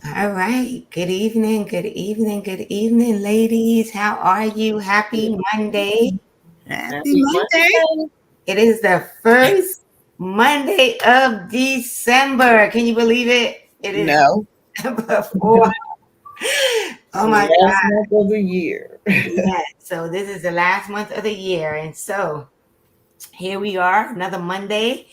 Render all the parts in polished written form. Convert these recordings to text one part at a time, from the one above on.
All right. Good evening. Good evening. Good evening, ladies. How are you? Happy Monday. Happy Happy Monday. Monday. It is the first Monday of December. Can you believe it? It is No. before. Oh my Last God. month of the year. Yes. So this is the last month of the year. And so here we are, another Monday,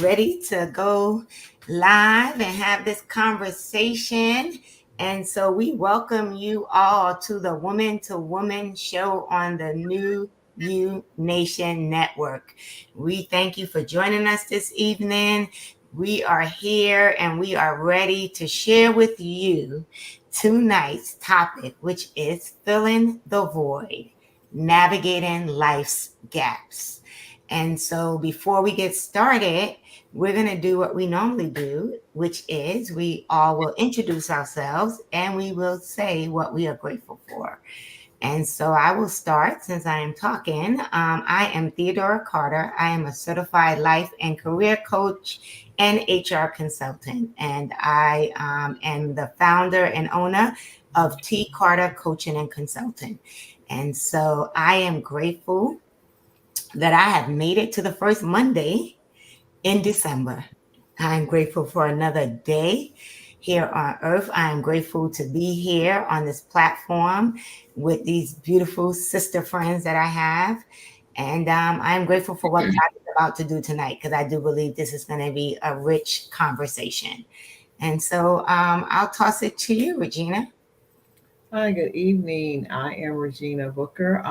ready to go live and have this conversation. And so we welcome you all to the Woman to Woman show on the New You Nation Network. We thank you for joining us this evening. We are here and we are ready to share with you tonight's topic, which is filling the void, navigating life's gaps. And so before we get started, we're going to do what we normally do, which is we all will introduce ourselves and we will say what we are grateful for. And so I will start since I am talking. I am Theodora Carter. I am a certified life and career coach and HR consultant. And I am the founder and owner of T. Carter Coaching and Consulting. And so I am grateful that I have made it to the first Monday in December. I'm grateful for another day here on earth. I'm grateful to be here on this platform with these beautiful sister friends that I have. And I'm grateful for what God is about to do tonight because I do believe this is going to be a rich conversation. And so I'll toss it to you, Regina. Hi, good evening. I am Regina Booker,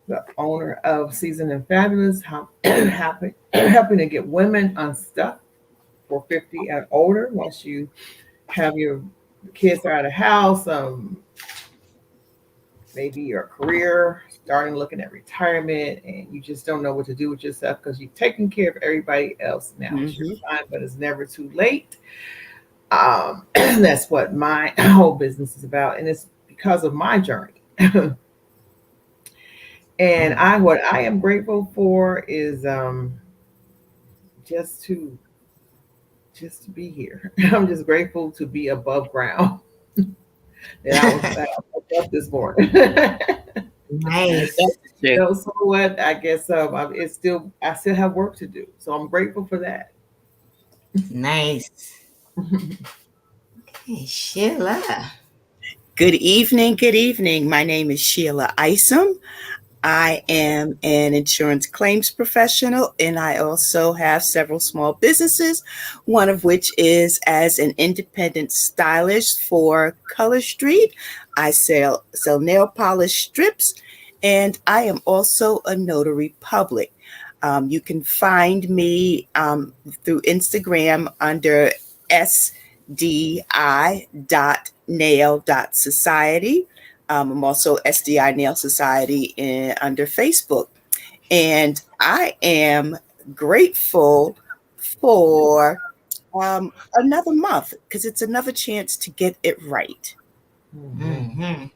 the owner of Season and Fabulous, helping to get women unstuck for 50 and older. Once you have your kids are out of the house, maybe your career, starting looking at retirement, and you just don't know what to do with yourself because you've taken care of everybody else. Now it's your Mm-hmm. time, but it's never too late. That's what my whole business is about, and it's because of my journey. And what I am grateful for is just to just to be here. I'm just grateful to be above ground. That I woke up this morning. Nice. Shit. So what? I guess I still have work to do. So I'm grateful for that. Nice. Hey, Sheila. Good evening. Good evening. My name is Sheila Isom. I am an insurance claims professional and I also have several small businesses, one of which is as an independent stylist for Color Street. I sell nail polish strips and I am also a notary public. You can find me through Instagram under sdi.nail.society. I'm also SDI Nail Society under Facebook. And I am grateful for another month because it's another chance to get it right. Mm-hmm.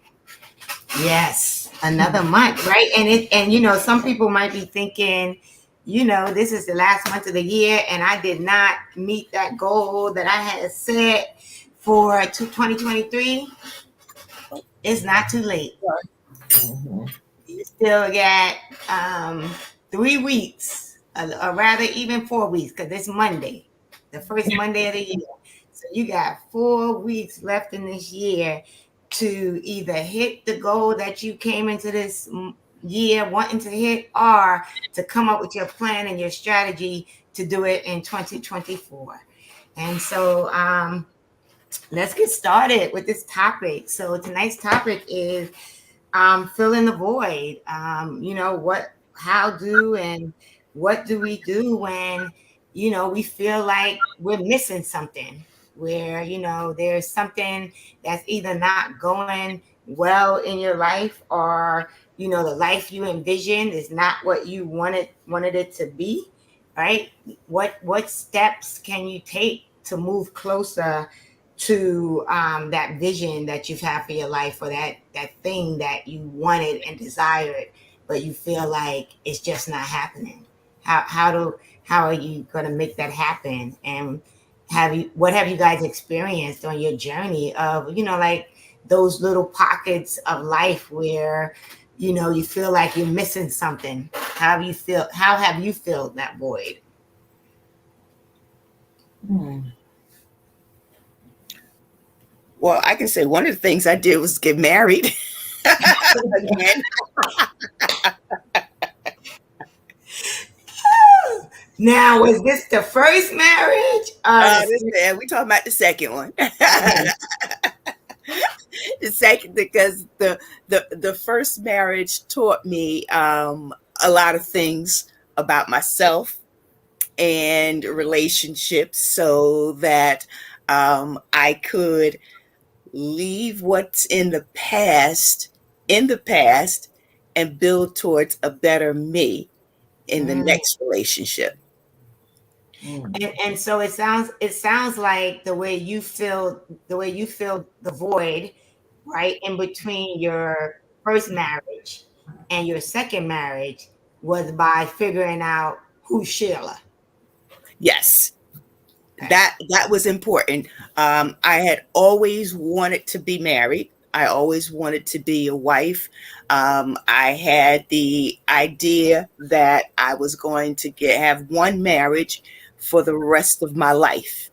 Yes, another month, right? And some people might be thinking, this is the last month of the year, and I did not meet that goal that I had set for 2023. It's not too late. Mhm. You still got 3 weeks, or rather even 4 weeks, because it's Monday, the first Monday of the year. So you got 4 weeks left in this year to either hit the goal that you came into this year wanting to hit, or to come up with your plan and your strategy to do it in 2024. And so let's get started with this topic. So tonight's topic is filling the void. What do we do when, we feel like we're missing something, where, there's something that's either not going well in your life, or, the life you envisioned is not what you wanted it to be, right? What steps can you take to move closer to that vision that you've had for your life, or that thing that you wanted and desired, but you feel like it's just not happening? How are you going to make that happen? And what have you guys experienced on your journey of, like those little pockets of life where, you feel like you're missing something? How have you filled that void? Well, I can say one of the things I did was get married. Again. Now, was this the first marriage? We talking about the second one. The second, because the first marriage taught me a lot of things about myself and relationships, so that I could leave what's in the past and build towards a better me in the next relationship. And so it sounds like the way you feel the void, right, in between your first marriage and your second marriage was by figuring out who's Sheila. Yes. That was important. I had always wanted to be married. I always wanted to be a wife. I had the idea that I was going to have one marriage for the rest of my life.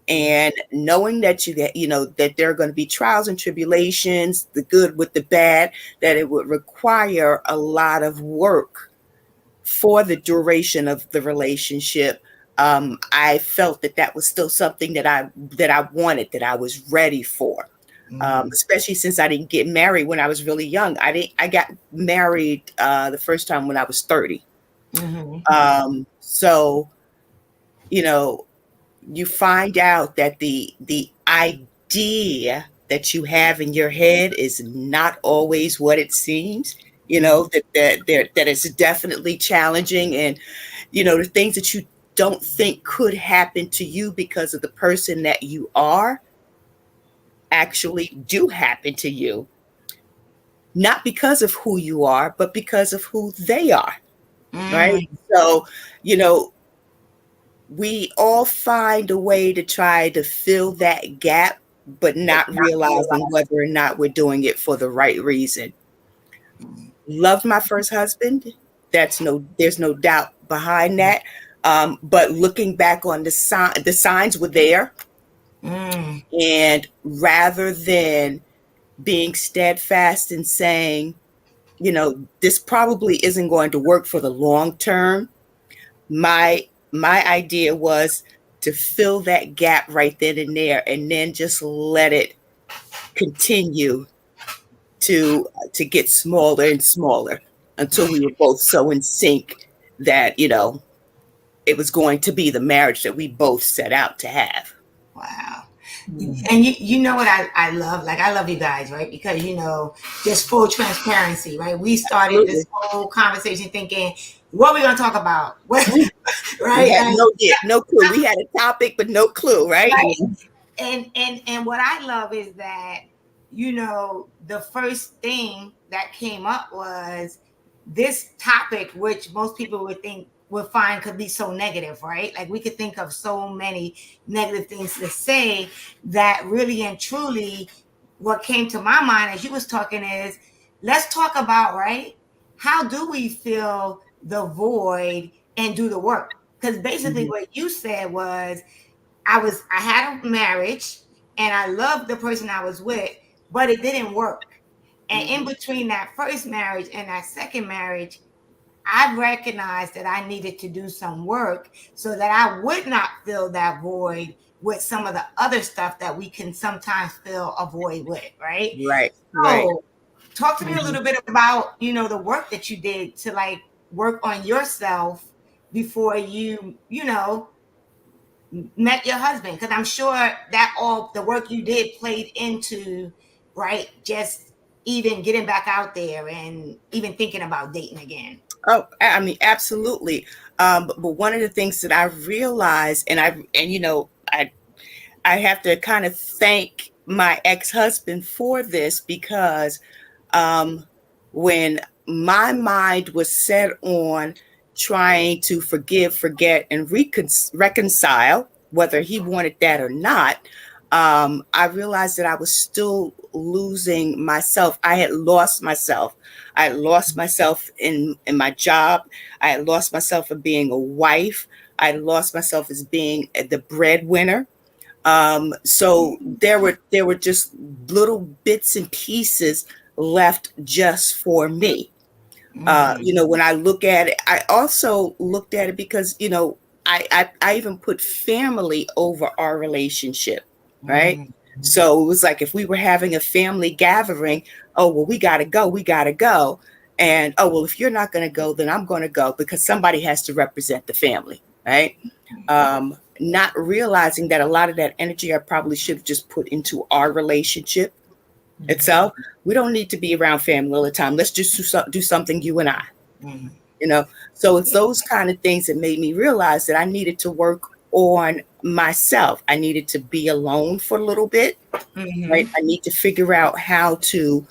And knowing that that there are going to be trials and tribulations, the good with the bad, that it would require a lot of work for the duration of the relationship. I felt that was still something that I wanted, that I was ready for. Especially since I didn't get married when I was really young. I got married the first time when I was 30. So, you find out that the idea that you have in your head is not always what it seems. That it's definitely challenging, and the things that you don't think could happen to you because of the person that you are actually do happen to you, not because of who you are, but because of who they are. Right. So, we all find a way to try to fill that gap, but not realizing whether or not we're doing it for the right reason. Loved my first husband. There's no doubt behind that. But looking back on the signs were there. And rather than being steadfast and saying, this probably isn't going to work for the long term, my idea was to fill that gap right then and there, and then just let it continue to get smaller and smaller until we were both so in sync that it was going to be the marriage that we both set out to have. Wow. And you know what I love? Like, I love you guys, right? Because, just full transparency, right? We started this whole conversation thinking, what are we going to talk about? Right? No clue. We had a topic, but no clue, right? And what I love is that, the first thing that came up was this topic, which most people would find could be so negative, right? Like, we could think of so many negative things to say, that really and truly what came to my mind as you was talking is, let's talk about, right, how do we fill the void and do the work? Because basically what you said was, I had a marriage and I loved the person I was with, but it didn't work. And in between that first marriage and that second marriage, I recognized that I needed to do some work so that I would not fill that void with some of the other stuff that we can sometimes fill a void with, right? Right. So talk to me a little bit about, the work that you did to like work on yourself before you met your husband. Because I'm sure that all the work you did played into, right, just even getting back out there and even thinking about dating again. Oh, I mean, absolutely. But one of the things that I realized, and I have to kind of thank my ex-husband for this, because when my mind was set on trying to forgive, forget, and reconcile, whether he wanted that or not, I realized that I was still losing myself. I had lost myself. I had lost myself in my job. I had lost myself in being a wife. I had lost myself as being the breadwinner. So there were just little bits and pieces left just for me. When I look at it, I also looked at it because, I even put family over our relationship, right? So it was like if we were having a family gathering, oh, well, we got to go, we got to go. And, oh, well, if you're not going to go, then I'm going to go because somebody has to represent the family, right? Not realizing that a lot of that energy I probably should have just put into our relationship itself. We don't need to be around family all the time. Let's just do something, you and I. So it's those kind of things that made me realize that I needed to work on myself. I needed to be alone for a little bit, right? I need to figure out how to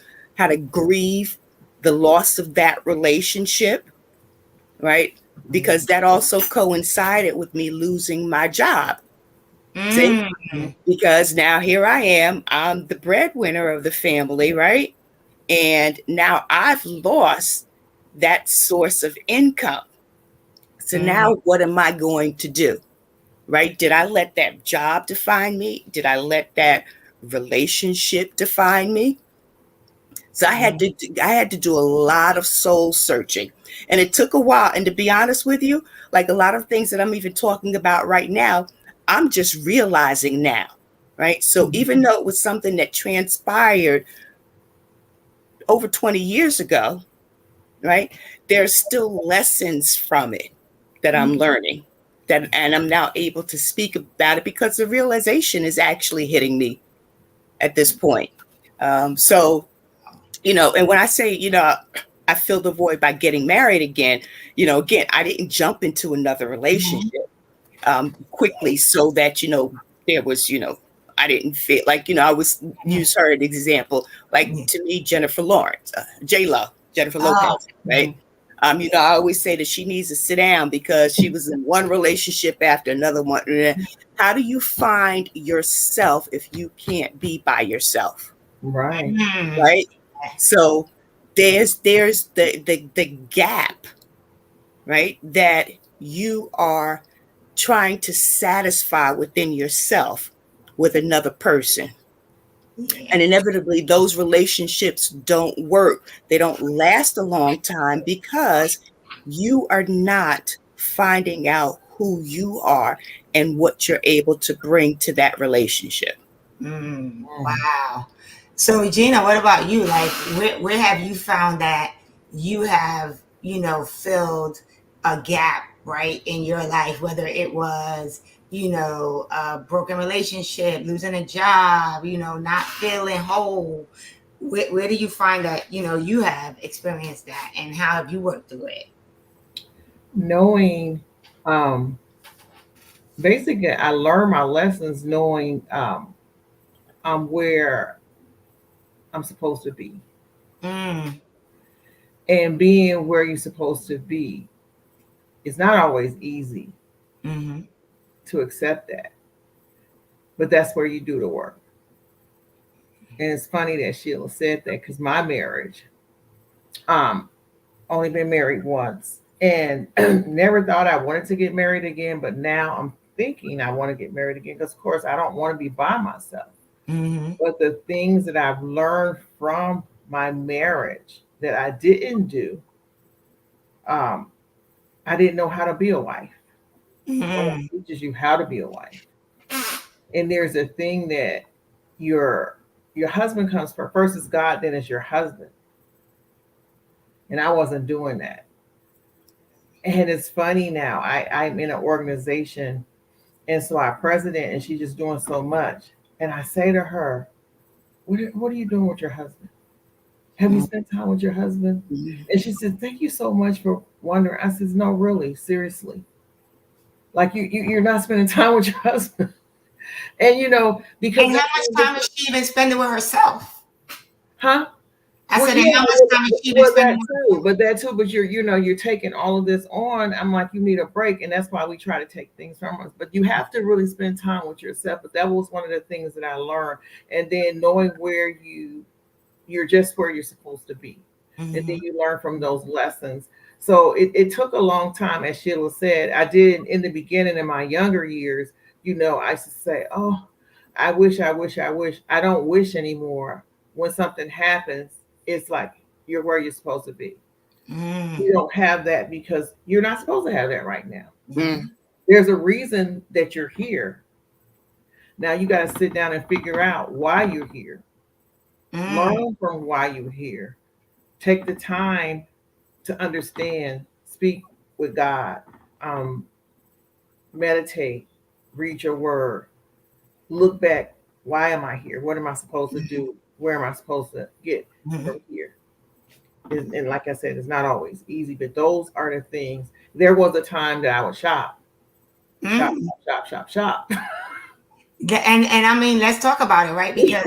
grieve the loss of that relationship, right? Because that also coincided with me losing my job. See? Because now here I am, I'm the breadwinner of the family, right? And now I've lost that source of income. So now what am I going to do? Right? Did I let that job define me? Did I let that relationship define me? So I had to do a lot of soul searching, and it took a while. And to be honest with you, like a lot of things that I'm even talking about right now, I'm just realizing now, right? So even though it was something that transpired over 20 years ago, right, there's still lessons from it that I'm learning, and I'm now able to speak about it because the realization is actually hitting me at this point. And when I say, I fill the void by getting married again, again, I didn't jump into another relationship quickly so that, there was, I didn't feel like, I was use her as an example, like to me, Jennifer Lawrence, J-Lo, Jennifer Lopez, right? I always say that she needs to sit down because she was in one relationship after another one. How do you find yourself if you can't be by yourself? Right. Right. So there's the gap, right, that you are trying to satisfy within yourself with another person. And inevitably those relationships don't work. They don't last a long time because you are not finding out who you are and what you're able to bring to that relationship. Wow. So Regina, what about you? Like where have you found that you have, filled a gap, right, in your life, whether it was, a broken relationship, losing a job, not feeling whole. Where do you find that, you have experienced that, and how have you worked through it? Knowing, basically, I learned my lessons knowing I'm where I'm supposed to be. And being where you're supposed to be is not always easy to accept that. But that's where you do the work. And it's funny that Sheila said that because my marriage, only been married once and never thought I wanted to get married again. But now I'm thinking I want to get married again because, of course, I don't want to be by myself. But the things that I've learned from my marriage that I didn't do, I didn't know how to be a wife. It teaches you how to be a wife. And there's a thing that your husband comes first. First is God, then it's your husband. And I wasn't doing that. And it's funny now. I'm in an organization, and so our president, and she's just doing so much. And I say to her, what are you doing with your husband? Have you spent time with your husband? And she said, thank you so much for wondering. I said, no, really, seriously. Like you're not spending time with your husband. And because and how much time is she even spending with herself? Huh? I Well, said, and yeah, how much time is she been well, spending? that too. But you're taking all of this on. I'm like, you need a break, and that's why we try to take things from us. But you have to really spend time with yourself. But that was one of the things that I learned, and then knowing where you're just where you're supposed to be, and then Mhm. you learn from those lessons. So it took a long time, as Sheila said. I did in the beginning in my younger years. I used to say, "Oh, I wish, I wish, I wish." I don't wish anymore. When something happens, it's like you're where you're supposed to be. Mm. You don't have that because you're not supposed to have that right now. Mm. Mhm. There's a reason that you're here. Now you got to sit down and figure out why you're here. Mm. Learn from why you're here. Take the time to understand, speak with God, um, meditate, read your word, look back. Why am I here? What am I supposed to do? Where am I supposed to get Mhm. from here? And like I said, it's not always easy, but those are the things. There was a time that I would shop, Mm. shop, shop, shop. And I mean, let's talk about it, right? Because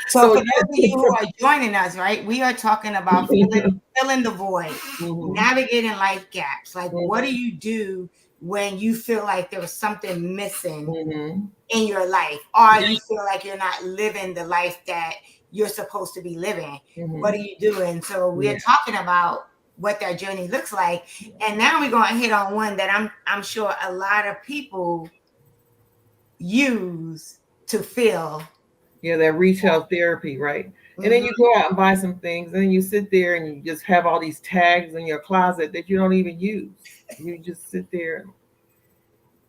so So for those of you who yeah. are joining us, right, we are talking about filling the void, Mhm, navigating life gaps. Like, what do mhm, you do when you feel like there was something missing mhm. in your life, or you feel like you're not living the life that you're supposed to be living? What Mhm. are you doing? So we're Yeah. talking about what that journey looks like, and now we're going to hit on one that I'm sure a lot of people use to feel. Yeah, that retail therapy, right? And then Mhm. you go out and buy some things, and then you sit there and you just have all these tags in your closet that you don't even use. You just sit there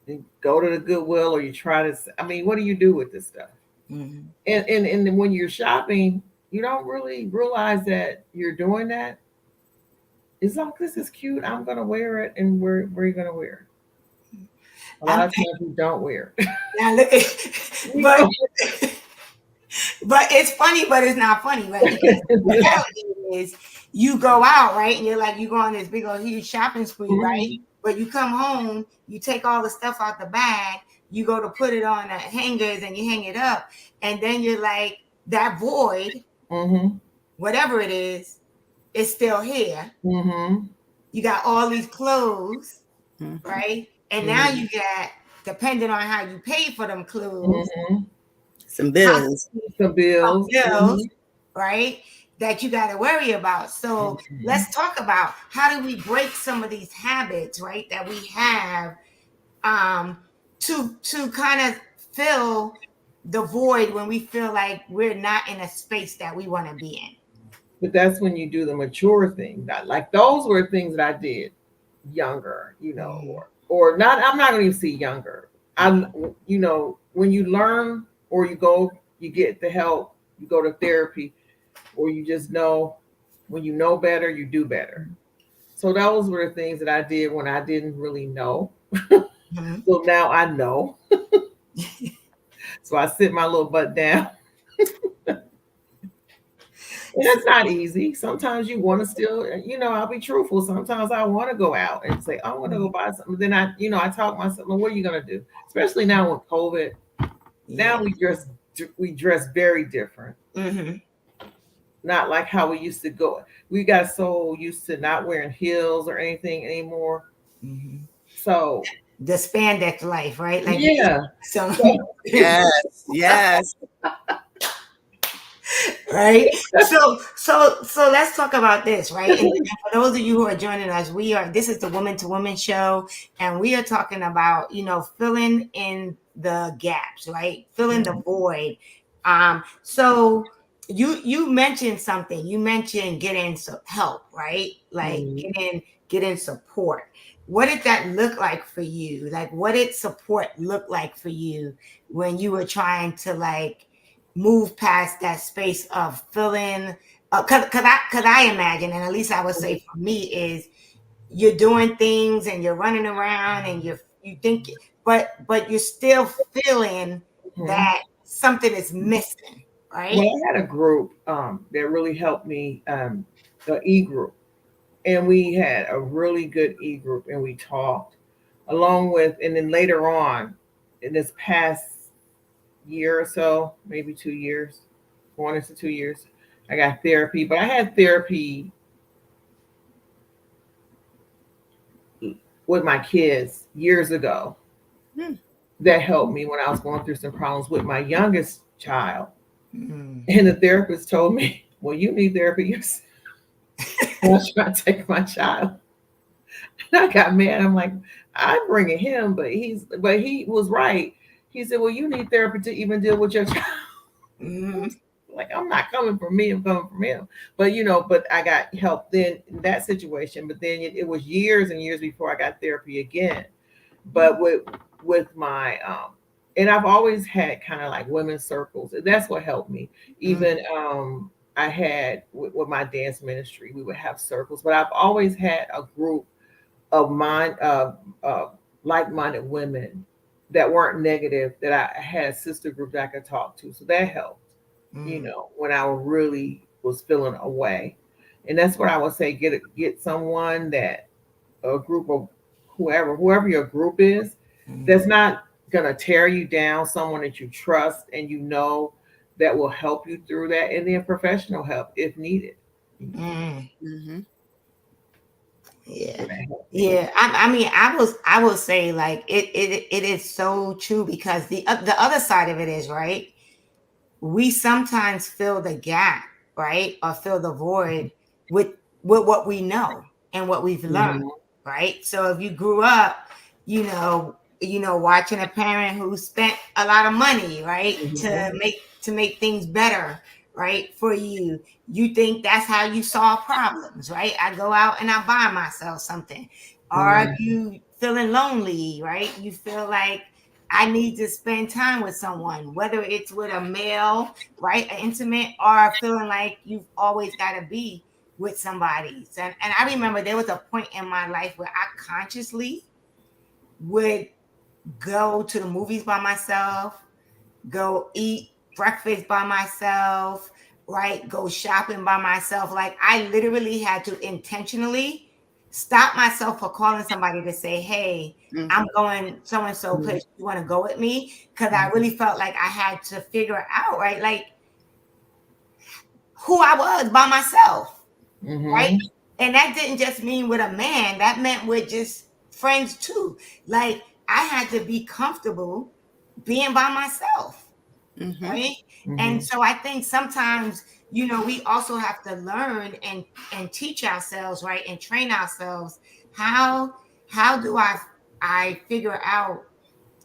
and go to the Goodwill, or you try to. I mean, what do you do with this stuff? Mhm. And then when you're shopping, you don't really realize that you're doing that. It's like, this is cute. I'm gonna wear it, and where are you gonna wear it? A lot I'm of times you don't wear it. now look at, You but know? but it's funny, but it's not funny, right? Because the reality is you go out, right? And you're like, you go on this big old huge shopping spree, right? Mhm, But you come home, you take all the stuff out the bag, you go to put it on the hangers and you hang it up, and then you're like, that void, mhm, whatever it is still here. mhm, You got all these clothes, Mhm. right? And now mhm, you got, depending on how you pay for them clothes, mhm. Some bills. possibly Some some bills. bills, right? That you got to worry about. So Mhm. let's talk about how do we break some of these habits, right? That we have um, to kind of fill the void when we feel like we're not in a space that we want to be in. But that's when you do the mature thing. Like those were things that I did younger, Mhm. or not. I'm not going to even say younger. When you learn or you get the help, you go to therapy, or you just know when you know better, you do better. So those were the things that I did when I didn't really know. Mhm. So now I know. So I sit my little butt down. And it's not easy. Sometimes you want to still, I'll be truthful. Sometimes I want to go out and say, I want to go Mhm. buy something. Then I talk myself, well, what are you going to do? Especially now with COVID. Yeah. Now we dress very different. Hmm. Not like how we used to go. We got so used to not wearing heels or anything anymore. Hmm. So The spandex life, right? Like yeah. so, So, Yes, yes. right? So let's talk about this, right? And for those of you who are joining us, this is the Woman to Woman show, and we are talking about, filling in the gaps, right? Filling the void. So you mentioned something. You mentioned getting some help, right? Like mhm. getting support. What did that look like for you? Like, what did support look like for you when you were trying to like move past that space of feeling cause I imagine, and at least I would say for me, is you're doing things and you're running around and you think, but you're still feeling Mhm. that something is missing, Well, right? I had a group that really helped me, the e group. And we had a really good e group, and we talked along with, and then later on in this past year or so, maybe 2 years, 1 to 2 years, I got therapy, but I had therapy with my kids years ago Hmm. that helped me when I was going through some problems with my youngest child. Mm. And the therapist told me, well, you need therapy yourself. I'm trying to take my child. And I got mad. I'm like, I'm bringing him, but he was right. He said, well, you need therapy to even deal with your child. Mm. Like, I'm not coming from me, I'm coming from him. But but I got help then in that situation. But then it was years and years before I got therapy again. But with my and I've always had kind of like women's circles. And that's what helped me. Even I had with my dance ministry, we would have circles, but I've always had a group of uh, like-minded women that weren't negative, that I had a sister group that I could talk to. So that helped, Mm. when I really was feeling away. And that's what I would say, get someone, that a group of whoever your group is, Mm. that's not gonna tear you down, someone that you trust and that will help you through that, and then professional help if needed. Mm. Mm-hmm. Yeah. So that helped me. Yeah. I will say like it is so true because the other side of it is, right, we sometimes fill the gap, right, or fill the void with what we know and what we've learned, Mhm. right? So if you grew up, watching a parent who spent a lot of money, right, to Mhm. make things better, right, for you, you think that's how you solve problems, right? I go out and I buy myself something. Are Mhm. you feeling lonely, right? You feel like I need to spend time with someone, whether it's with a male, right, an intimate, or feeling like you've always got to be with somebody. And I remember there was a point in my life where I consciously would go to the movies by myself, go eat breakfast by myself, right? Go shopping by myself. Like I literally had to intentionally stop myself for calling somebody to say, hey, I'm going so and so place. You want to go with me? Because I really felt like I had to figure out, right? Like who I was by myself, right? Mhm. And that didn't just mean with a man, that meant with just friends too. Like I had to be comfortable being by myself, Mm-hmm. right? And Mhm. so I think sometimes, we also have to learn and teach ourselves, right? And train ourselves. How do I figure out,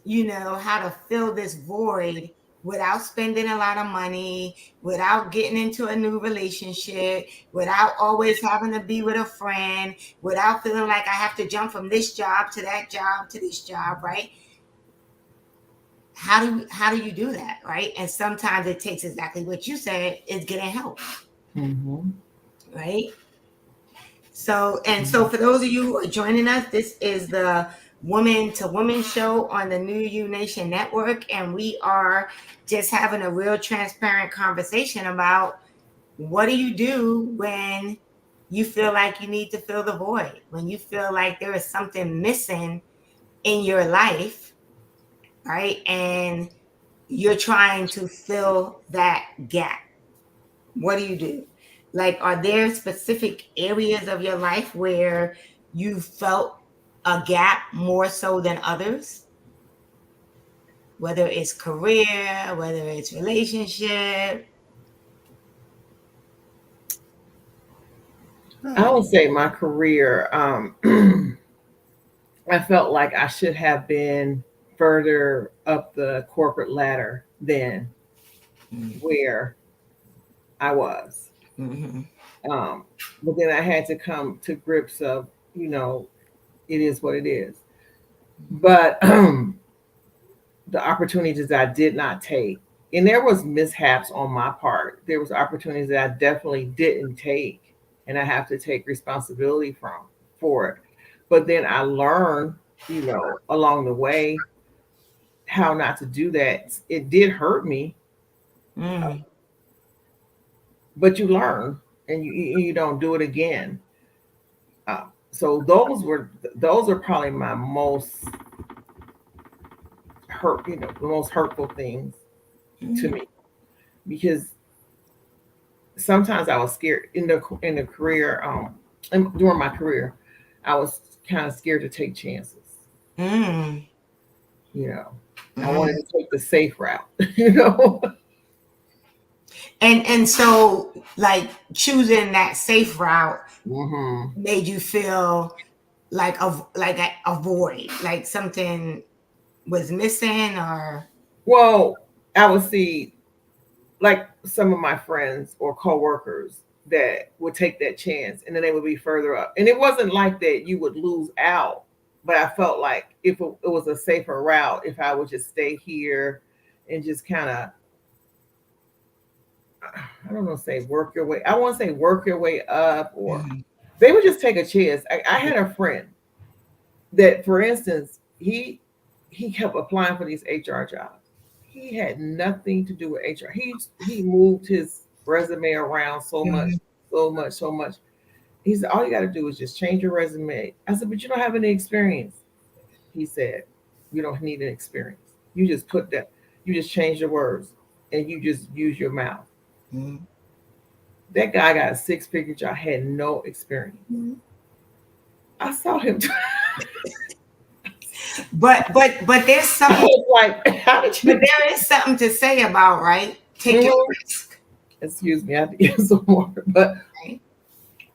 how to fill this void without spending a lot of money, without getting into a new relationship, without always having to be with a friend, without feeling like I have to jump from this job to that job to this job, right? How do you do that, right? And sometimes it takes exactly what you said, is getting help, Mhm. right? So for those of you who are joining us, this is the Woman to Woman show on the New You Nation Network, and we are just having a real transparent conversation about what do you do when you feel like you need to fill the void, when you feel like there is something missing in your life, right? And you're trying to fill that gap. What do you do? Like, are there specific areas of your life where you felt a gap more so than others? Whether it's career, whether it's relationship. I would say my career, I felt like I should have been further up the corporate ladder than where I was. Mm-hmm. Um, but then I had to come to grips of, it is what it is. But the opportunities I did not take, and there was mishaps on my part. There was opportunities that I definitely didn't take, and I have to take responsibility for it. But then I learned, along the way, how not to do that. It did hurt me, Mm-hmm. but you learn, and you don't do it again. So those are probably my most the most hurtful things to Mm-hmm. me, because sometimes I was scared in the career, and during my career, I was kind of scared to take chances. Mm, You know, I mm. wanted to take the safe route. You know. And so like choosing that safe route Hmm. made you feel like a void, like something was missing, or Well, I would see like some of my friends or coworkers that would take that chance, and then they would be further up. And it wasn't like that you would lose out, but I felt like if it was a safer route, if I would just stay here and just kind of, I don't know, say work your way. I won't say work your way up, or Mhm. they would just take a chance. I had a friend that, for instance, he kept applying for these HR jobs. He had nothing to do with HR. He moved his resume around so much, Mhm. so much, so much. He said, all you got to do is just change your resume. I said, but you don't have any experience. He said, you don't need an experience. You just put that, you just change the words and you just use your mouth. Mhm. That guy got a six-figure job, had no experience. Mhm. I saw him. But there's I something, was like, how did but you? there is something to say about, right, taking Mhm. risk, Excuse me, I have to get some more. But right?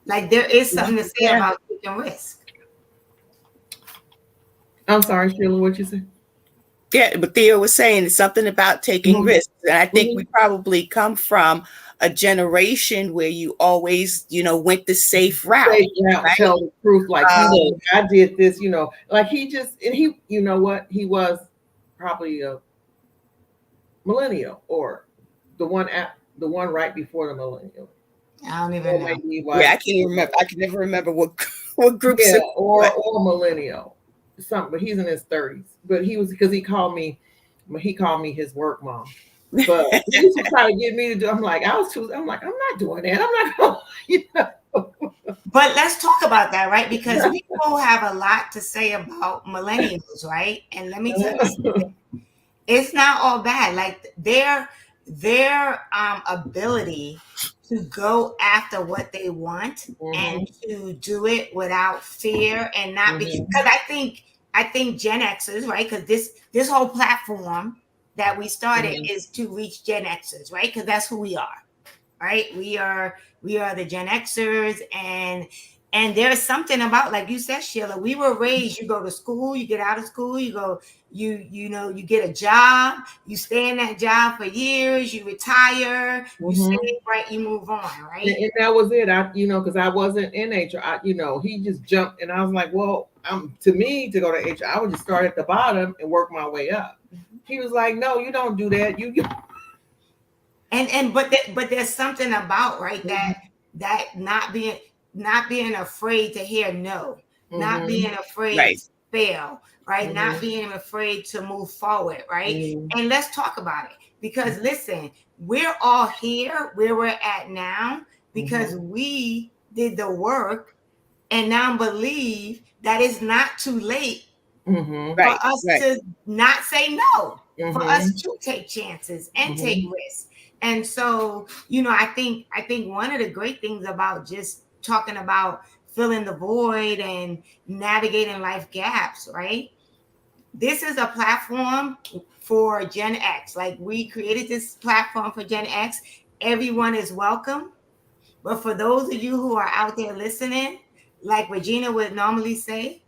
Like there is something to say yeah, about taking risk. I'm sorry, Sheila, what you said? Yeah, but Theo was saying something about taking Mhm. risks. And I think we Mhm. probably come from a generation where you always, went the safe route, Say out, right? tell the truth. Like, look, Um, I did this. Like he just, and he, you know what? He was probably a millennial, or the one right before the millennial, I don't even or know. maybe yeah, like, I can't remember. I can never remember what what groups yeah, it was. or millennial, something. But he's in his 30s. But he was, because he called me his work mom. But he used to try to get me to do. I'm like, I'm like, I'm not doing that. I'm not going. You know. But let's talk about that, right? Because people have a lot to say about millennials, right? And let me tell you something. It's not all bad. Like their ability to go after what they want and Hmm. to do it without fear and not be, Hmm. because I think Gen Xers, right? Because this whole platform that we started Hmm. is to reach Gen Xers, right? Because that's who we are, right? We are the Gen Xers, and there's something about, like you said, Sheila, we were raised, you go to school, you get out of school, you go, you get a job, you stay in that job for years, you retire, you save, Hmm. right, you move on, right? And that was it. Because I wasn't in HR. He just jumped, and I was like, well, to me to go to HR, I would just start at the bottom and work my way up. He was like, no, you don't do that. You. And there's something about, right, that Mhm. not being afraid to hear no, not Mhm. being afraid Right. to fail, right, not Mhm. being afraid to move forward, right. Mhm. And let's talk about it, because listen, we're all here where we're at now because Mhm. we did the work, and now believe that it's not too late Mhm. for Right. us Right. to not say no, for us Mhm. to take chances and take Mhm. risks. And so, I think one of the great things about just talking about filling the void and navigating life gaps, right? This is a platform for Gen X. Like, we created this platform for Gen X. Everyone is welcome. But for those of you who are out there listening, like Regina would normally say,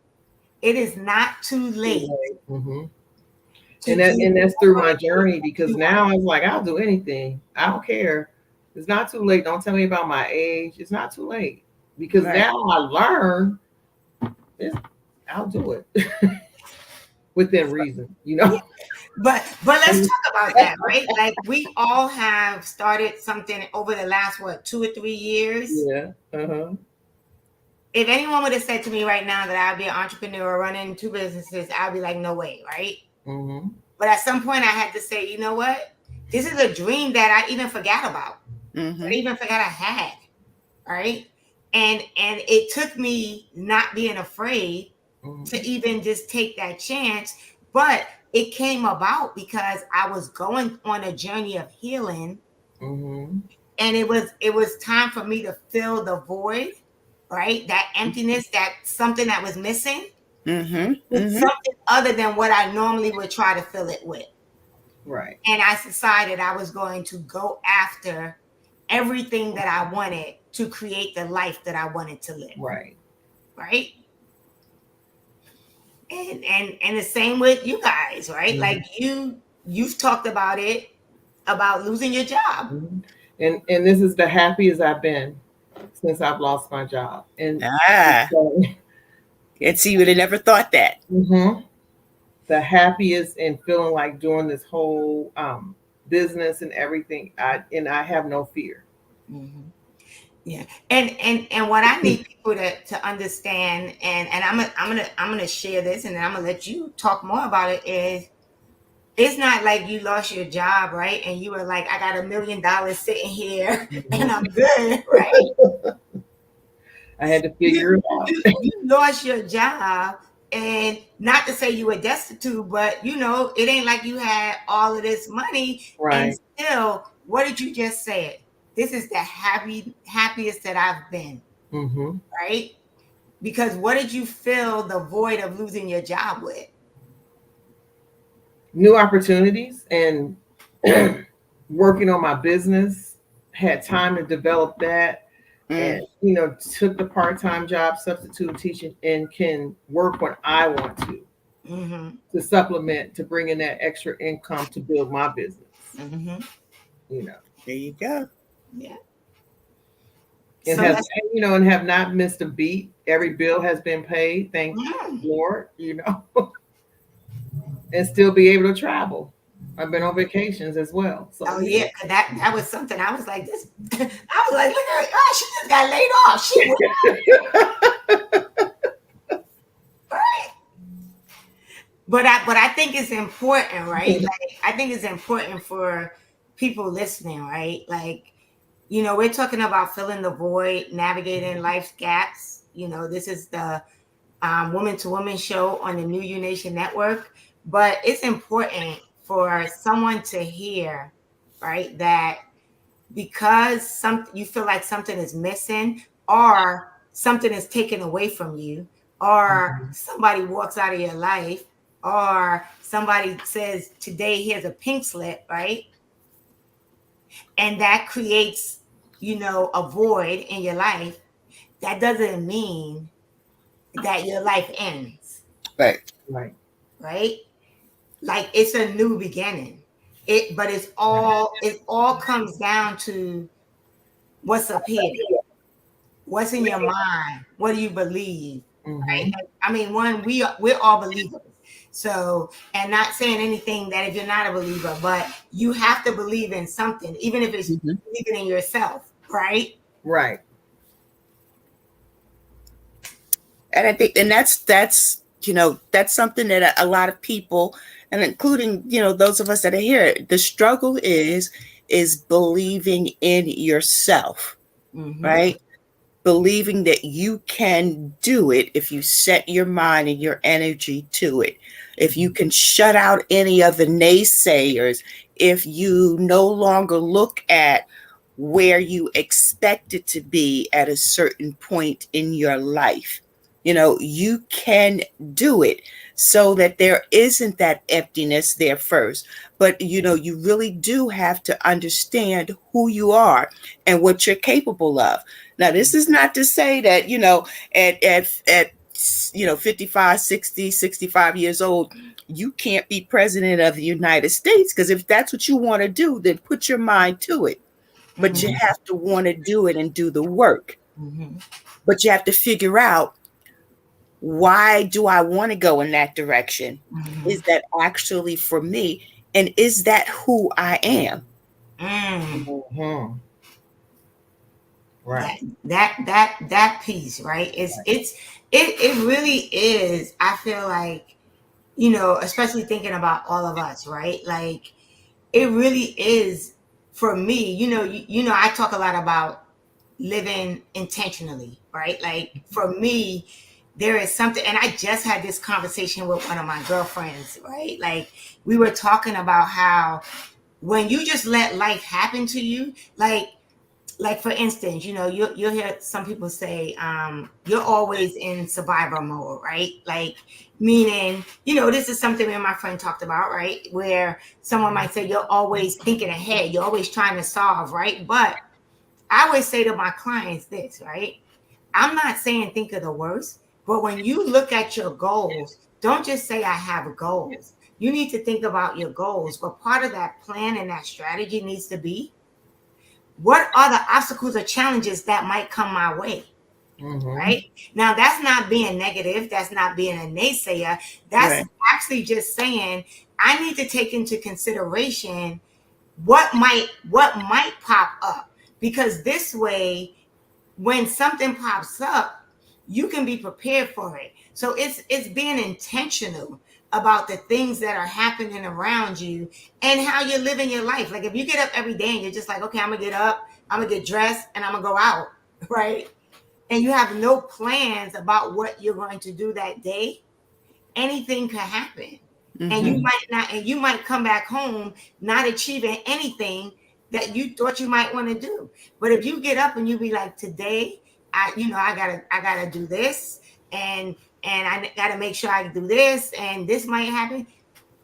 it is not too late Mhm. to And that do and that's through whatever my it is journey, that because you want. now I was like, I'll do anything. I don't care. It's not too late. Don't tell me about my age. It's not too late, because Right. now I learn. it's- I'll do it within reason. But let's And- talk about that, right? Like, we all have started something over the last, what, 2 or 3 years. yeah. Uh-huh. If anyone would have said to me right now that I'd be an entrepreneur running two businesses, I'd be like, no way, right? Mhm. But at some point I had to say, you know what? This is a dream that I even forgot about. I Mm-hmm. even forgot I had, right? And it took me not being afraid to Mhm. even just take that chance. But it came about because I was going on a journey of healing, Mhm. and it was time for me to fill the void, right? That emptiness, that something that was missing, Mm-hmm. with Mm-hmm. something other than what I normally would try to fill it with. Right. And I decided I was going to go after everything that I wanted to create the life that I wanted to live. Right. Right. And the same with you guys, right? Mhm. Like you've talked about it, about losing your job. Mhm. And this is the happiest I've been since I've lost my job. And Ah, so, and see, you would have never thought that. mhm, the happiest and feeling like doing this whole business and everything. I have no fear. Mm-hmm. Yeah, and what I need people to understand, and I'm gonna share this, and then I'm gonna let you talk more about it. Is it's not like you lost your job, right? And you were like, I got $1 million sitting here, and I'm good, right? I had to You figure it out. you lost your job, and not to say you were destitute, but it ain't like you had all of this money, and Right. still, what did you just say? This is the happiest that I've been. Hmm. Right? Because what did you fill the void of losing your job with? New opportunities and working on my business. Had time to develop that, Mm. and took the part-time job substitute teaching and can work when I want Mm-hmm. to supplement to bring in that extra income to build my business. Mm-hmm. You know, There you go. Yeah. and So have let's. and have not missed a beat. Every bill has been paid, thank Mm. Lord. And still be able to travel. I've been on vacations as well. Oh So yeah, 'cause that was something I was like this. I was like, look at her. Oh, she just got laid off. She went right. But I think it's important, right? Like I think it's important for people listening, right? Like, we're talking about filling the void, navigating life's gaps. This is the Woman to Woman show on the New You Nation Network. But it's important for someone to hear, right, that because you feel like something is missing, or something is taken away from you, or somebody walks out of your life, or somebody says, today here's a pink slip, right? And that creates, a void in your life. That doesn't mean that your life ends, Right. right. right? Like it's a new beginning. But it all comes down to what's up here, what's in your mind, what do you believe, right? Hmm. I mean, we're all believers. So, and not saying anything that if you're not a believer, but you have to believe in something, even if it's Mhm. believing in yourself, right? Right. And I think, and that's something that a lot of people, and including those of us that are here, the struggle is believing in yourself, Mm-hmm. right? Believing that you can do it if you set your mind and your energy to it. If you can shut out any of the naysayers, if you no longer look at where you expect it to be at a certain point in your life, you can do it, so that there isn't that emptiness there first. But you really do have to understand who you are and what you're capable of. Now, this is not to say that, at 55, 60, 65 years old, you can't be president of the United States, because if that's what you want to do, then put your mind to it. But you Mm-hmm. have to want to do it and do the work. Mm-hmm. But you have to figure out, why do I want to go in that direction? Mm-hmm. Is that actually for me? And is that who I am? Mm. Hmm. that Right. that piece, right? It really is. I feel like, especially thinking about all of us, right? Like it really is for me. I talk a lot about living intentionally, right? Like for me, there is something, and I just had this conversation with one of my girlfriends, right? Like we were talking about how when you just let life happen to you, like like for instance, you'll hear some people say, you're always in survivor mode, right? Like, meaning, this is something me and my friend talked about, right? Where someone might say you're always thinking ahead, you're always trying to solve, right? But I always say to my clients this, right? I'm not saying think of the worst, but when you look at your goals, don't just say I have goals. You need to think about your goals. But part of that plan and that strategy needs to be, what are the obstacles or challenges that might come my way? Right now, that's not being negative, that's not being a naysayer, that's Right. actually just saying I need to take into consideration what might pop up, because this way, when something pops up, you can be prepared for it. So it's being intentional about the things that are happening around you and how you're living your life. Like if you get up every day and you're just like, okay, I'm gonna get up, I'm gonna get dressed, and I'm gonna go out, right? And you have no plans about what you're going to do that day, anything could happen. And you might not, and you might come back home not achieving anything that you thought you might want to do. But if you get up and you be like, today, I gotta do this, and I gotta make sure I do this, and this might happen.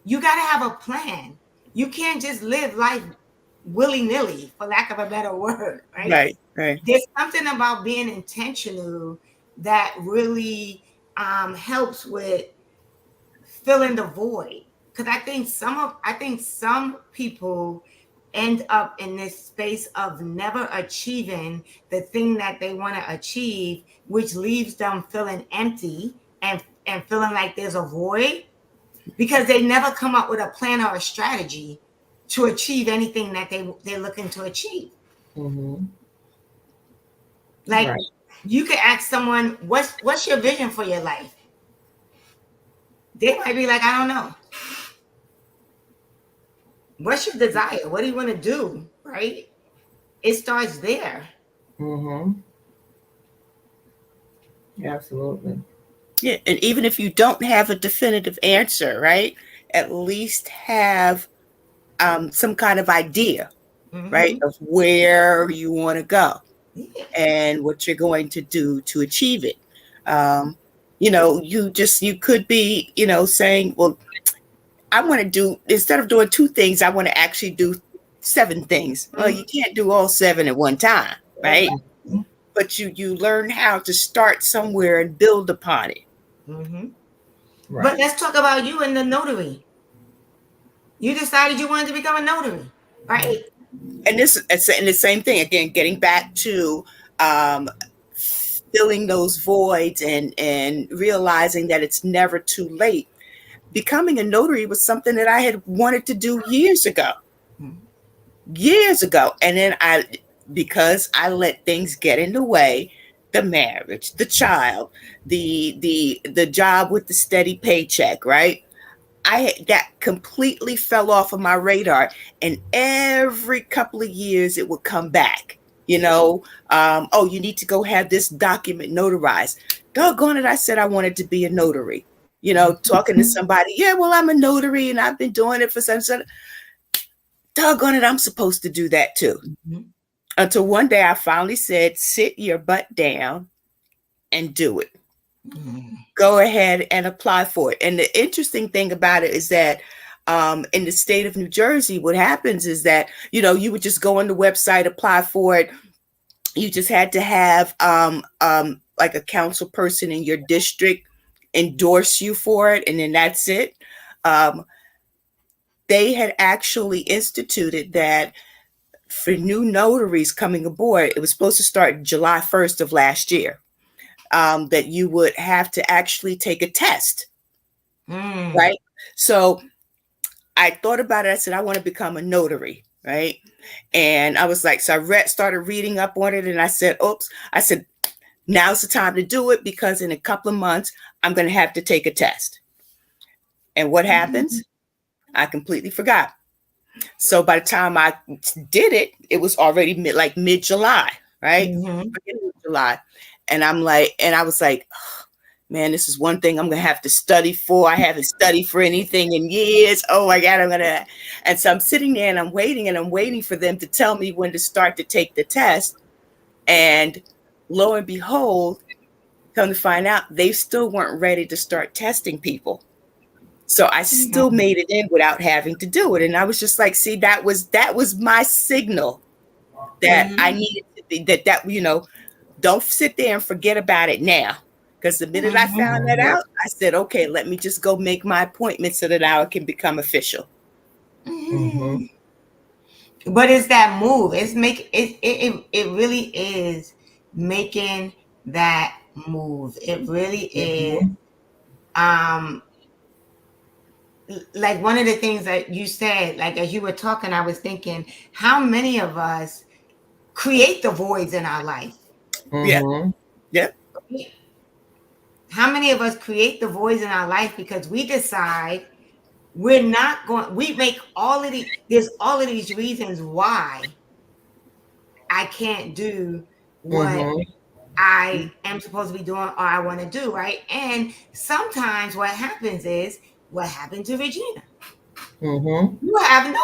You gotta have a plan. You can't just live life willy-nilly, for lack of a better word, right? Right. Right. There's something about being intentional that really helps with filling the void. Because I think some people end up in this space of never achieving the thing that they want to achieve, which leaves them feeling empty and feeling like there's a void, because they never come up with a plan or a strategy to achieve anything that they're looking to achieve. Like, Right. you could ask someone, what's your vision for your life? They might be like, I don't know. What's your desire? What do you want to do? Right? It starts there. Absolutely. Yeah, and even if you don't have a definitive answer, right, at least have some kind of idea, right, of where you want to go Yeah. and what you're going to do to achieve it. You could be, saying, well, I want to do, instead of doing 2 things, I want to actually do 7 things. Well, you can't do all 7 at one time, right? But you learn how to start somewhere and build upon it. Right. But let's talk about you and the notary. You decided you wanted to become a notary, right? And the same thing again, getting back to filling those voids and realizing that it's never too late. Becoming a notary was something that I had wanted to do years ago. And then because I let things get in the way, the marriage, the child, the job with the steady paycheck, right? That completely fell off of my radar, and every couple of years it would come back. Oh, you need to go have this document notarized. Doggone it, I said I wanted to be a notary. Talking to somebody, yeah, well, I'm a notary and I've been doing it for some. Doggone it, I'm supposed to do that too. Until one day I finally said, sit your butt down and do it. Go ahead and apply for it. And the interesting thing about it is that in the state of New Jersey, what happens is that, you would just go on the website, apply for it. You just had to have like a council person in your district endorse you for it, and then that's it. They had actually instituted that for new notaries coming aboard, it was supposed to start July 1st of last year, that you would have to actually take a test, right? So I thought about it. I said, I want to become a notary, right? And I was like, so I started reading up on it, and I said, oops. I said, now's the time to do it, because in a couple of months, I'm going to have to take a test. And what happens? I completely forgot. So by the time I did it, it was already mid-July, right? July. And I was like, oh, man, this is one thing I'm going to have to study for. I haven't studied for anything in years. Oh my God, and so I'm sitting there and I'm waiting for them to tell me when to start to take the test. And lo and behold, come to find out, they still weren't ready to start testing people. So I still made it in without having to do it. And I was just like, see, that was my signal that I needed to be, that, don't sit there and forget about it now. Because the minute I found that out, I said, okay, let me just go make my appointment so that now it can become official. Mhm. But it's that move. It really is making that move. It really is. Um, like one of the things that you said, like as you were talking, I was thinking, how many of us create the voids in our life? Yeah. Mhm. Yeah. How many of us create the voids in our life because we decide we're not going, we make there's all of these reasons why I can't do what Mhm. I am supposed to be doing or I want to do, right? And sometimes what happens is what happened to Regina. Mhm. You have no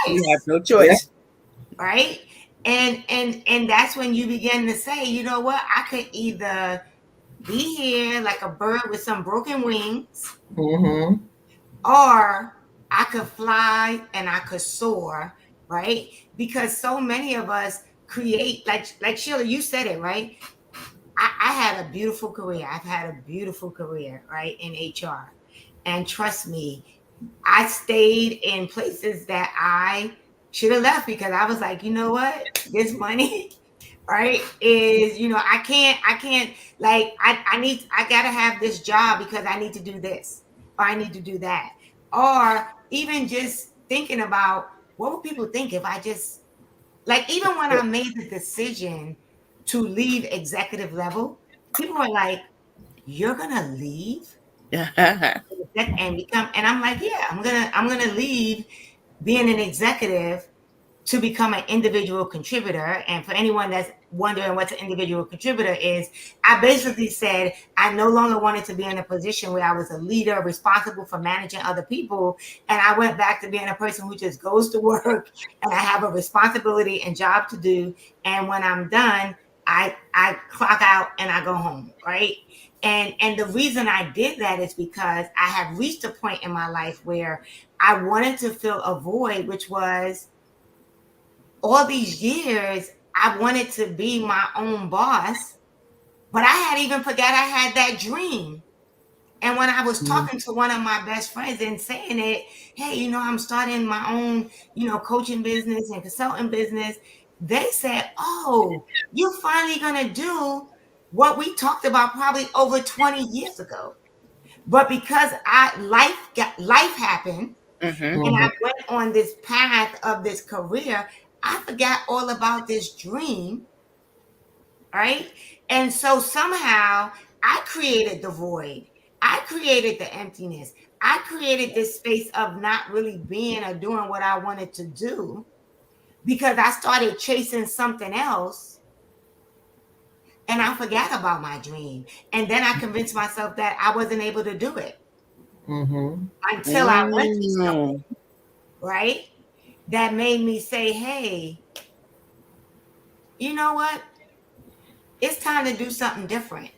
You have choice, no choice. right? And that's when you begin to say, you know what, I could either be here like a bird with some broken wings, Mhm. or I could fly and I could soar, right? Because so many of us create, like Sheila, you said it, right? I had a beautiful career. I've had a beautiful career, right, in HR. And trust me, I stayed in places that I should have left because I was like, you know what? This money, right, is, I can't, like, I gotta have this job because I need to do this, or I need to do that. Or even just thinking about what would people think if I just, like, even when I made the decision to leave executive level, people were like, "You're gonna leave and become," and I'm like, "Yeah, I'm gonna leave being an executive to become an individual contributor." And for anyone that's wondering what an individual contributor is, I basically said I no longer wanted to be in a position where I was a leader responsible for managing other people. And I went back to being a person who just goes to work and I have a responsibility and job to do. And when I'm done, I clock out and I go home, right? And the reason I did that is because I had reached a point in my life where I wanted to fill a void, which was all these years, I wanted to be my own boss, but I had even forgot I had that dream. And when I was Mhm. talking to one of my best friends and saying it, hey, I'm starting my own, coaching business and consulting business, they said, oh, you're finally going to do what we talked about probably over 20 years ago. But because life happened, Mm-hmm. and Mhm. I went on this path of this career, I forgot all about this dream, right? And so somehow I created the void. I created the emptiness. I created this space of not really being or doing what I wanted to do because I started chasing something else and I forgot about my dream. And then I convinced myself that I wasn't able to do it Mhm. until I went to something, Mm. right? That made me say, hey, you know what? It's time to do something different.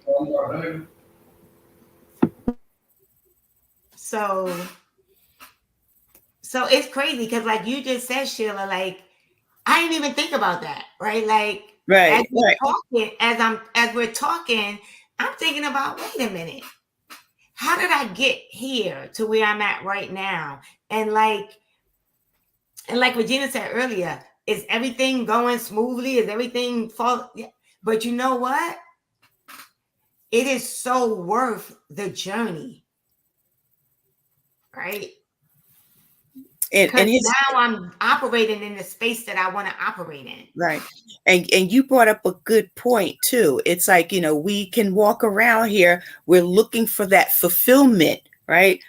So it's crazy because like you just said, Sheila, like I didn't even think about that, right? Like as Right. we're Right. talking, as we're talking, I'm thinking about, wait a minute, how did I get here to where I'm at right now? And like Regina said earlier, is everything going smoothly? Is everything fall? Yeah. But you know what? It is so worth the journey, right? And Because his now I'm operating in the space that I want to operate in. Right. And you brought up a good point too. It's like, we can walk around here, we're looking for that fulfillment, right?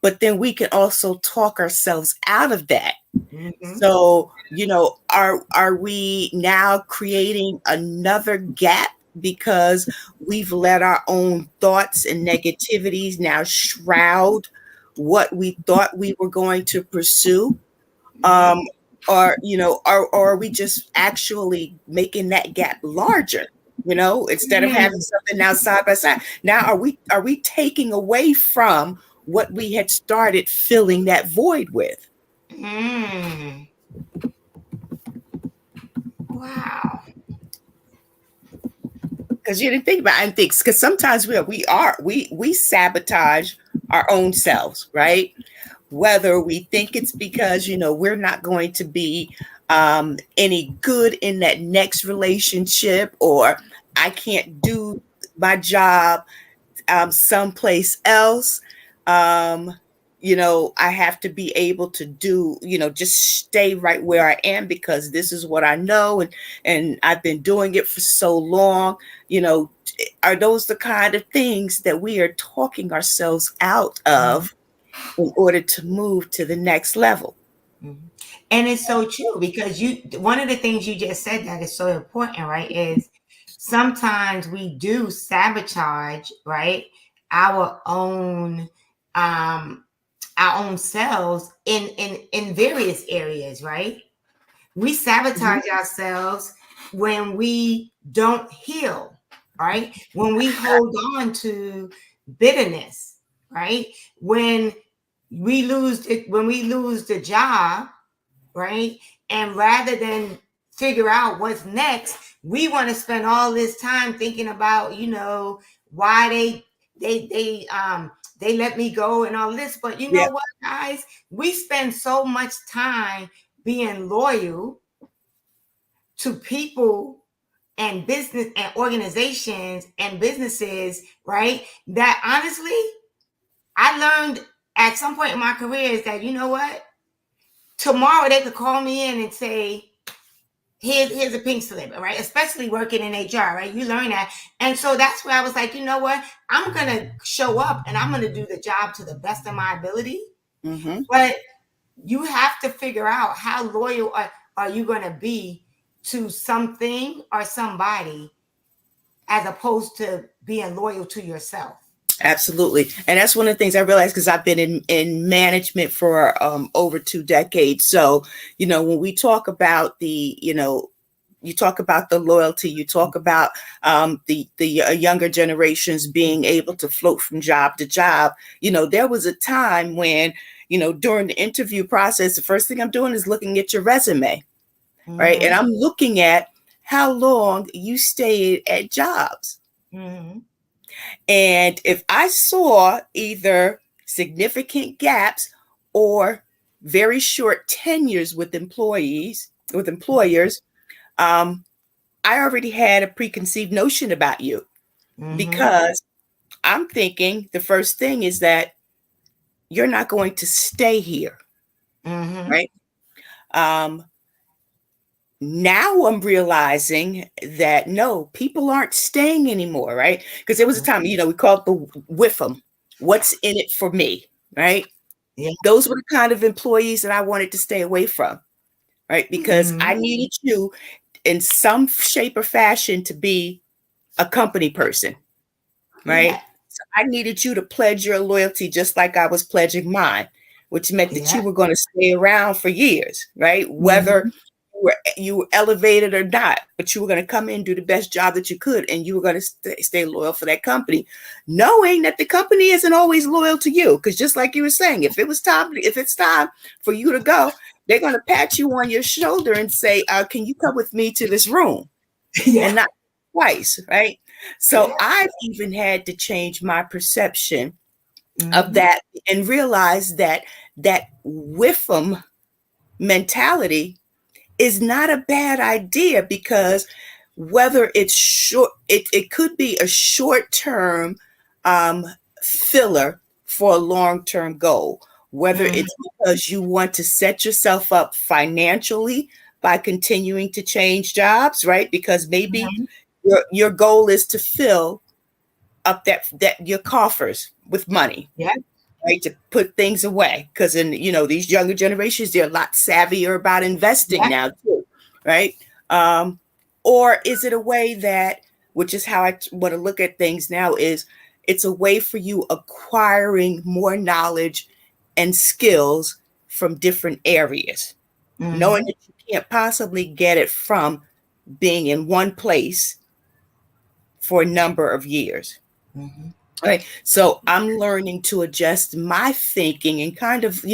But then we can also talk ourselves out of that. Mm-hmm. So, are we now creating another gap because we've let our own thoughts and negativities now shroud what we thought we were going to pursue? Mm-hmm. Or, or are we just actually making that gap larger? Instead of having something now side by side, now are we taking away from what we had started filling that void with? Mm. Wow. Because you didn't think about it, because sometimes we sabotage our own selves, right? Whether we think it's because we're not going to be any good in that next relationship, or I can't do my job someplace else. I have to be able to do, just stay right where I am because this is what I know, and I've been doing it for so long. Are those the kind of things that we are talking ourselves out of in order to move to the next level? Mm-hmm. And it's so true because one of the things you just said that is so important, right? Is sometimes we do sabotage, right? Our own, our own selves in various areas, right? We sabotage ourselves when we don't heal, right? When we hold on to bitterness, right? When we lose it, when we lose the job, right? And rather than figure out what's next, we want to spend all this time thinking about, why they let me go and all this. But you know Yeah. what, guys? We spend so much time being loyal to people and business and organizations and businesses, right? That honestly, I learned at some point in my career is that, you know what? Tomorrow they could call me in and say, here's a pink slip, right? Especially working in HR, right? You learn that. And so that's where I was like, you know what? I'm going to show up and I'm going to do the job to the best of my ability. Mm-hmm. But you have to figure out how loyal are you going to be to something or somebody as opposed to being loyal to yourself. Absolutely. And that's one of the things I realized because I've been in management for over 2 decades. So, when we talk about you talk about the loyalty, you talk about the younger generations being able to float from job to job. There was a time when, during the interview process, the first thing I'm doing is looking at your resume, right? And I'm looking at how long you stayed at jobs. Mm-hmm. And if I saw either significant gaps or very short tenures with employers, I already had a preconceived notion about you because I'm thinking the first thing is that you're not going to stay here, right? Now I'm realizing that no, people aren't staying anymore, right? Because there was a time, we called the WIFM, what's in it for me, right? Yeah. Those were the kind of employees that I wanted to stay away from, right? Because I needed you in some shape or fashion to be a company person, right? Yeah. So I needed you to pledge your loyalty just like I was pledging mine, which meant that you were going to stay around for years, right? Whether you were elevated or not, but you were going to come in and do the best job that you could, and you were going to stay loyal for that company, knowing that the company isn't always loyal to you. Because just like you were saying, if it's time for you to go, they're going to pat you on your shoulder and say, can you come with me to this room? And not twice, right? So I've even had to change my perception of that and realize that WIFM mentality is not a bad idea, because whether it's short, it could be a short-term filler for a long-term goal, whether it's because you want to set yourself up financially by continuing to change jobs, right? Because maybe your goal is to fill up that your coffers with money. Yeah. Right, to put things away, because in these younger generations, they're a lot savvier about investing now too, right? Or is it a way that, which is how I want to look at things now, is it's a way for you acquiring more knowledge and skills from different areas, knowing that you can't possibly get it from being in one place for a number of years. Mm-hmm. Right. So I'm learning to adjust my thinking and kind of,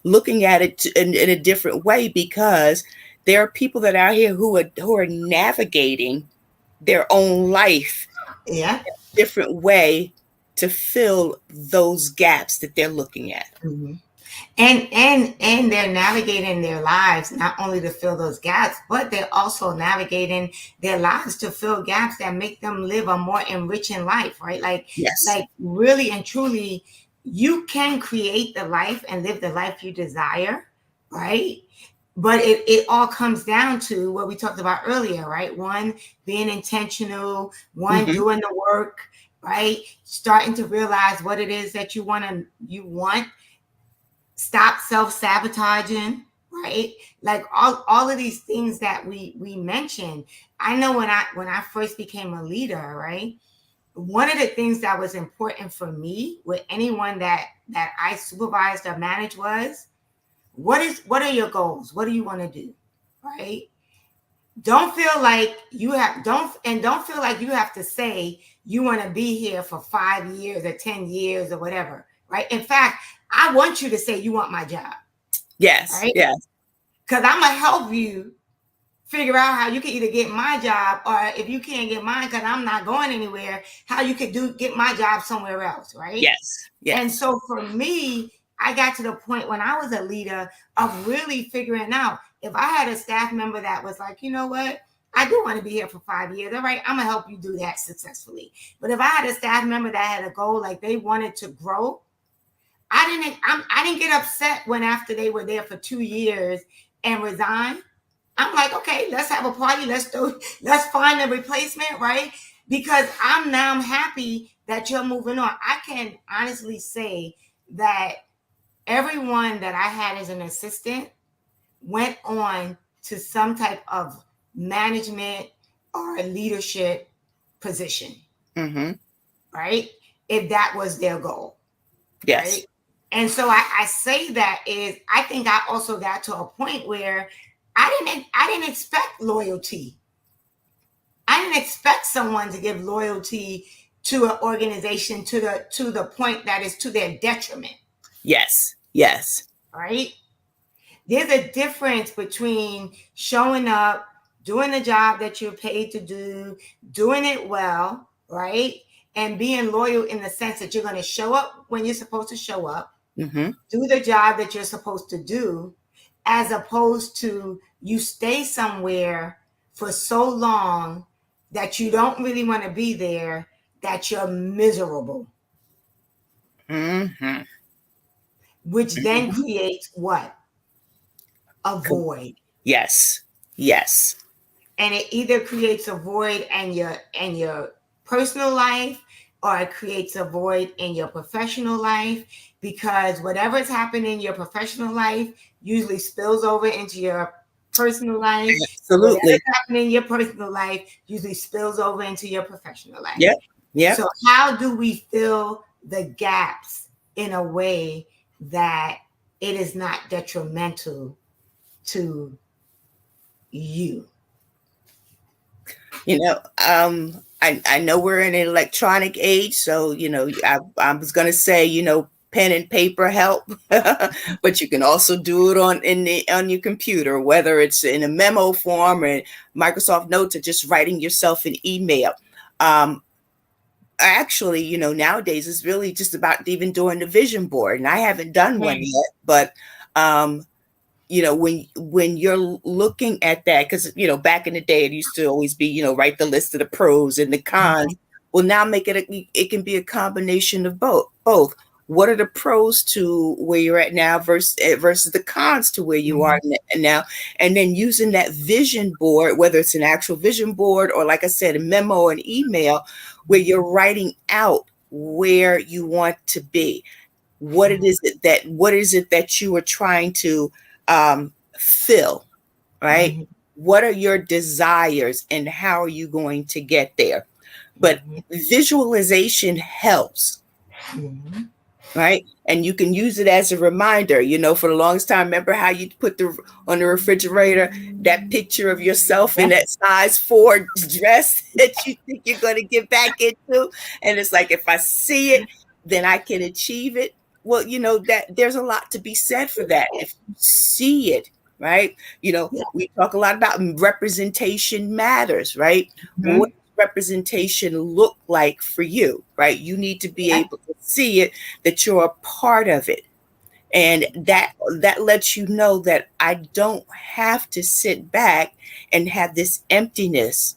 looking at it in a different way, because there are people that are out here who are navigating their own life Yeah. in a different way to fill those gaps that they're looking at. Mm-hmm. And they're navigating their lives not only to fill those gaps, but they're also navigating their lives to fill gaps that make them live a more enriching life, right? Yes. Like really and truly, you can create the life and live the life you desire, right? But it all comes down to what we talked about earlier, right? One, being intentional, one, doing the work, right? Starting to realize what it is that you want. Stop self-sabotaging, right? Like all of these things that we mentioned. I know when I first became a leader, right? One of the things that was important for me with anyone that I supervised or managed was, what are your goals? What do you want to do? Right? Don't feel like you have to say you want to be here for 5 years or 10 years or whatever, right? In fact, I want you to say you want my job. Yes. Right? Yes. Because I'm going to help you figure out how you can either get my job, or if you can't get mine because I'm not going anywhere, how you could get my job somewhere else, right? Yes. Yes. And so for me, I got to the point when I was a leader of really figuring out, if I had a staff member that was like, you know what, I do want to be here for 5 years. All right, I'm going to help you do that successfully. But if I had a staff member that had a goal, like they wanted to grow, I didn't get upset when after they were there for 2 years and resigned. I'm like, okay, let's have a party. Let's find a replacement, right? Because I'm happy that you're moving on. I can honestly say that everyone that I had as an assistant went on to some type of management or a leadership position, right? If that was their goal. Yes. Right? And so I say that is, I think I also got to a point where I didn't expect loyalty. I didn't expect someone to give loyalty to an organization to the point that is to their detriment. Yes. Yes. Right? There's a difference between showing up, doing the job that you're paid to do, doing it well, right? And being loyal in the sense that you're going to show up when you're supposed to show up, do the job that you're supposed to do, as opposed to you stay somewhere for so long that you don't really want to be there, that you're miserable. Which then creates what? A void. Yes. Yes. And it either creates a void in your personal life, or it creates a void in your professional life, because whatever's happening in your professional life usually spills over into your personal life. Absolutely. Whatever's happening in your personal life usually spills over into your professional life. Yep. Yep. So how do we fill the gaps in a way that it is not detrimental to you? I know we're in an electronic age, so I was going to say pen and paper help, but you can also do it on your computer, whether it's in a memo form or Microsoft Notes, or just writing yourself an email. Actually, nowadays it's really just about even doing the vision board, and I haven't done one yet, but when you're looking at that, because back in the day it used to always be write the list of the pros and the cons. Well, now it can be a combination of both. What are the pros to where you're at now versus the cons to where you are now, and then using that vision board, whether it's an actual vision board or, like I said, a memo or an email, where you're writing out where you want to be. What is it that you are trying to fill, right? What are your desires and how are you going to get there? But visualization helps. right? And you can use it as a reminder. For the longest time, remember how you put on the refrigerator that picture of yourself in that size 4 dress that you think you're going to get back into, and it's like, if I see it, then I can achieve it. Well, that there's a lot to be said for that. If you see it, right? We talk a lot about representation matters, right? Mhm. What representation look like for you, right? You need to be able to see it, that you're a part of it, and that lets you know that I don't have to sit back and have this emptiness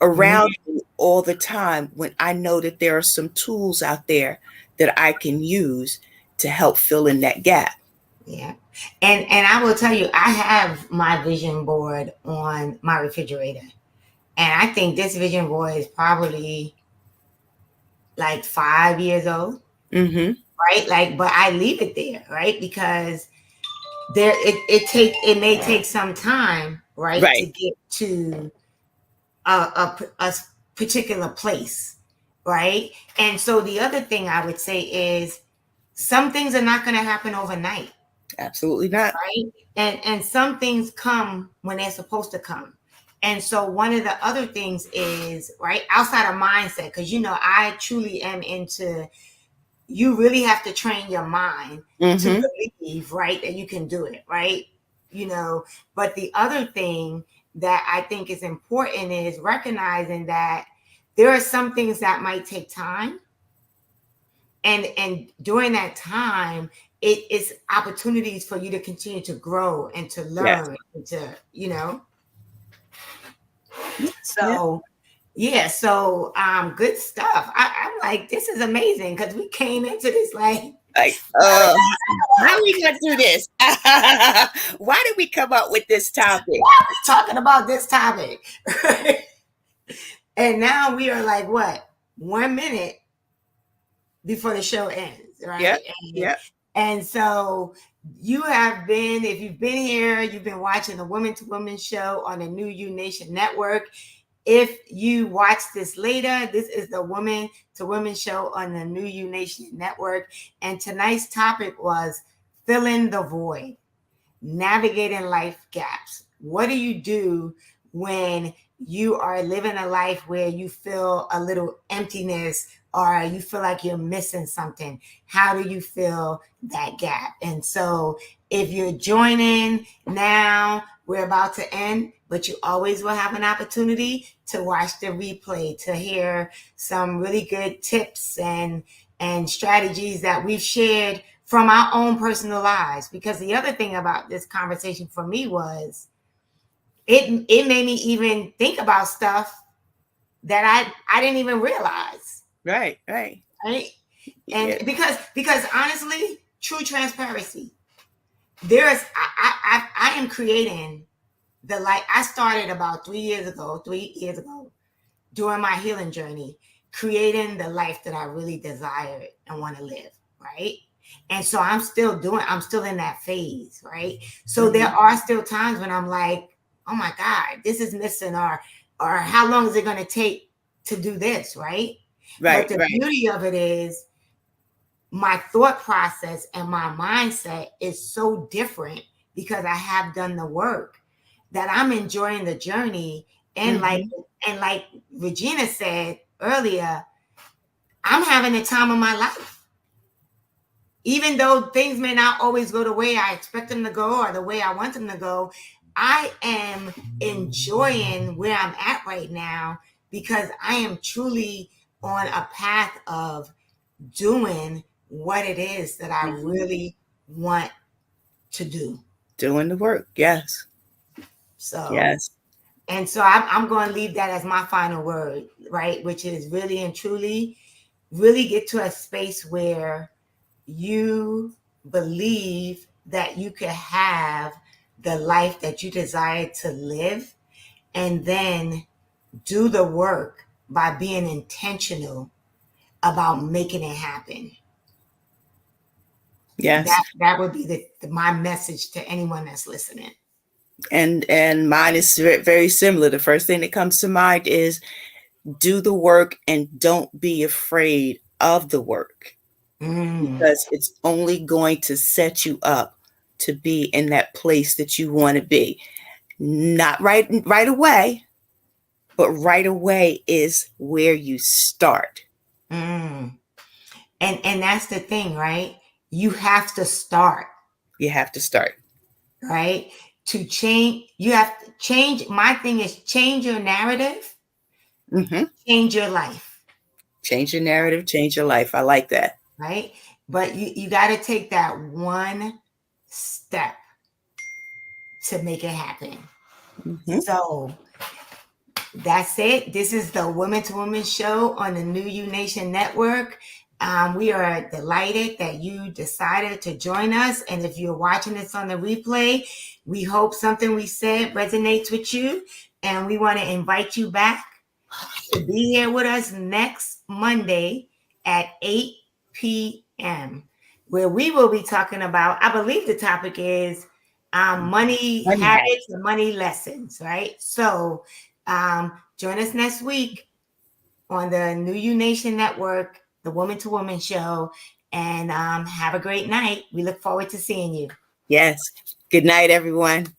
around me all the time, when I know that there are some tools out there that I can use to help fill in that gap. Yeah. And I will tell you, I have my vision board on my refrigerator. And I think this vision board is probably like 5 years old. Mm-hmm. Right? Like, but I leave it there, right? Because it may take some time, right, to Right. get to a particular place, right? And so the other thing I would say is, some things are not going to happen overnight. Absolutely not. Right? And some things come when they're supposed to come. And so one of the other things is, right, outside of mindset, because I truly am into, you really have to train your mind to believe, right, that you can do it, right? But the other thing that I think is important is recognizing that there are some things that might take time. And during that time, it is opportunities for you to continue to grow and to Yes. learn and to, Yeah. so good stuff. I'm like, this is amazing, because we came into this like how are we gonna do this? Why did we come up with this topic? talking about this topic. And now we are like, what, 1 minute before the show ends, right? Yeah. And so you have been, if you've been here, you've been watching the Women to Women show on the New You Nation Network. If you watch this later, this is the Women to Women show on the New You Nation Network. And tonight's topic was filling the void, navigating life gaps. What do you do when you are living a life where you feel a little emptiness, or you feel like you're missing something? How do you fill that gap? And so if you're joining now, we're about to end, but you always will have an opportunity to watch the replay, to hear some really good tips and strategies that we've shared from our own personal lives. Because the other thing about this conversation for me was, it made me even think about stuff that I didn't even realize. Right. And Yeah. because honestly, true transparency, I am creating the life. I started about 3 years ago during my healing journey, creating the life that I really desired and want to live, right? And so I'm still in that phase, right? So there are still times when I'm like, oh my God, this is missing, or how long is it going to take to do this, right? Right. But the beauty of it is, my thought process and my mindset is so different because I have done the work, that I'm enjoying the journey. And like Regina said earlier, I'm having the time of my life. Even though things may not always go the way I expect them to go or the way I want them to go, I am enjoying where I'm at right now, because I am truly on a path of doing what it is that I really want to do. Doing the work. Yes. So, yes. And so I'm going to leave that as my final word, right? Which is really and truly, really get to a space where you believe that you can have the life that you desire to live, and then do the work by being intentional about making it happen. Yes. That would be my message to anyone that's listening. And mine is very similar. The first thing that comes to mind is, do the work and don't be afraid of the work. Mm, because it's only going to set you up to be in that place that you want to be. Not right away, but right away is where you start. mm. And that's the thing, right? You have to start, You have to start. right? To change, you have to change. My thing is change your narrative, Hmm. change your life, Change your narrative, change your life. I like that. right? But you got to take that one step to make it happen. Hmm. So that's it. This is the Women to Women show on the New You Nation Network. We are delighted that you decided to join us. And if you're watching this on the replay, we hope something we said resonates with you. And we want to invite you back to be here with us next Monday at 8 p.m., where we will be talking about, I believe the topic is money Money hack. habits and money lessons, right? So join us next week on the New You Nation Network, the Woman to Woman show, and have a great night. We look forward to seeing you. Yes. Good night, everyone.